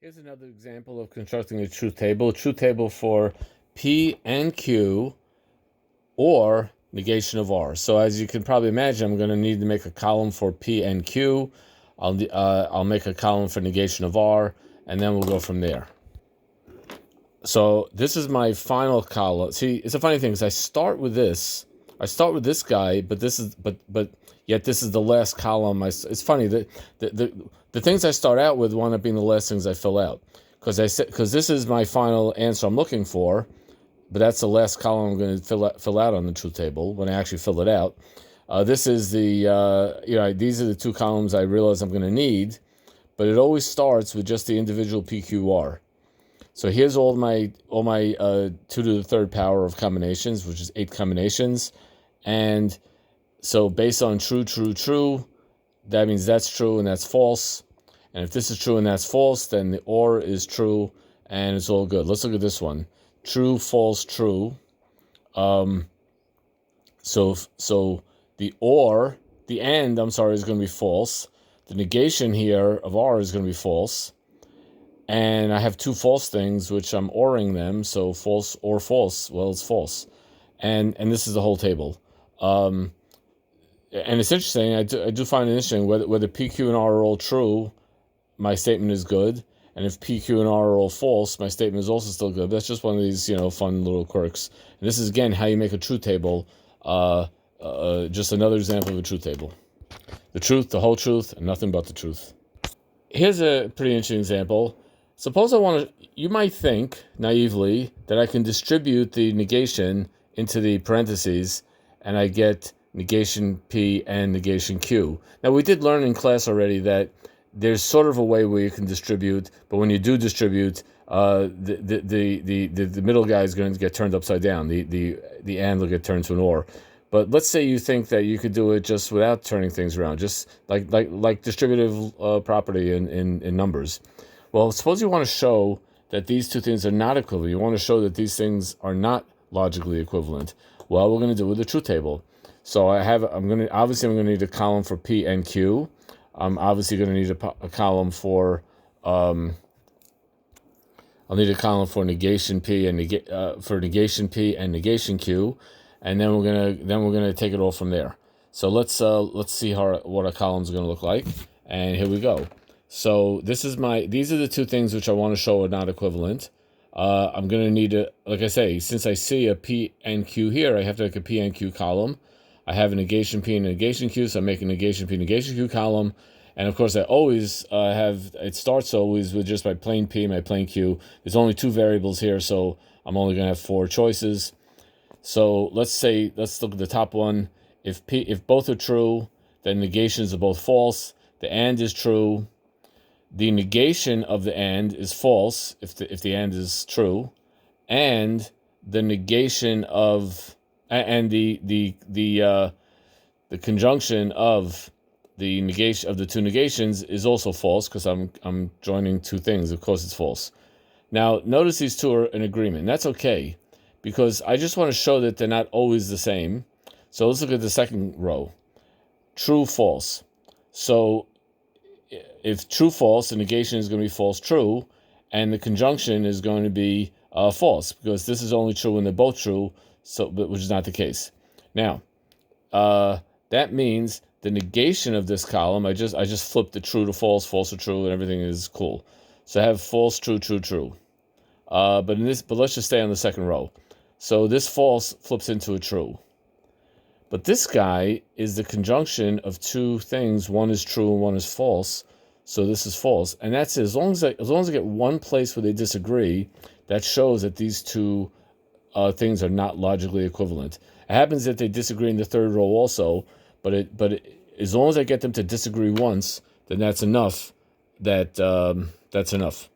Here's another example of constructing a truth table. A truth table for P and Q or negation of R. So as you can probably imagine, I'm going to need to make a column for P and Q. I'll make a column for negation of R, and then we'll go from there. So this is my final column. See, it's a funny thing because I start with this guy, but yet this is the last column. It's funny that the things I start out with wind up being the last things I fill out because this is my final answer I'm looking for, but that's the last column I'm going to fill out on the truth table when I actually fill it out. This is the these are the two columns I realize I'm going to need, but it always starts with just the individual PQR. So here's all my 2 to the third power of combinations, which is 8 combinations. And so based on true, true, true, that means that's true and that's false. And if this is true and that's false, then the OR is true and it's all good. Let's look at this one. True, false, true. So the OR, the AND, is going to be false. The negation here of R is going to be false. And I have two false things, which I'm ORing them. So false or false. Well, it's false. And this is the whole table. And it's interesting. I do find it interesting whether PQ and R are all true, my statement is good. And if PQ and R are all false, my statement is also still good. But that's just one of these, fun little quirks. And this is, again, how you make a truth table. Just another example of a truth table. The truth, the whole truth, and nothing but the truth. Here's a pretty interesting example. Suppose you might think, naively, that I can distribute the negation into the parentheses, and I get negation P and negation Q. Now, we did learn in class already that there's sort of a way where you can distribute, but when you do distribute, the middle guy is going to get turned upside down. The AND will get turned to an OR. But let's say you think that you could do it just without turning things around, just like distributive property in numbers. Well, suppose you want to show that these two things are not equivalent. You want to show that these things are not logically equivalent. Well, we're going to do it with the truth table. So I'm going to need a column for P and Q. I'm obviously going to need a column for I'll need a column for negation P and negation negation Q, and then we're gonna take it all from there. So let's see what our columns are going to look like, and here we go. So these are the two things which I want to show are not equivalent. I'm going to need like I say, since I see a P and Q here, I have to make a P and Q column. I have a negation P and a negation Q, so I'm making a negation P, negation Q column. And of course, I always it starts always with just my plain P, my plain Q. There's only two variables here, so I'm only going to have 4 choices. So let's look at the top one. If both are true, then negations are both false. The AND is true. The negation of the AND is false if the AND is true, and the negation of the conjunction of the negation of the two negations is also false because I'm joining two things. Of course, it's false. Now, notice these two are in agreement. That's okay because I just want to show that they're not always the same. So let's look at the second row. True, false. So if true, false, the negation is going to be false, true, and the conjunction is going to be false because this is only true when they're both true, which is not the case. Now, that means the negation of this column, I just flipped the true to false, false to true, and everything is cool. So I have false, true, true, true. But let's just stay on the second row. So this false flips into a true. But this guy is the conjunction of two things. One is true and one is false. So this is false. And that's it. As long as I get one place where they disagree, that shows that these two things are not logically equivalent. It happens that they disagree in the third row also, but as long as I get them to disagree once, then that's enough. That's enough.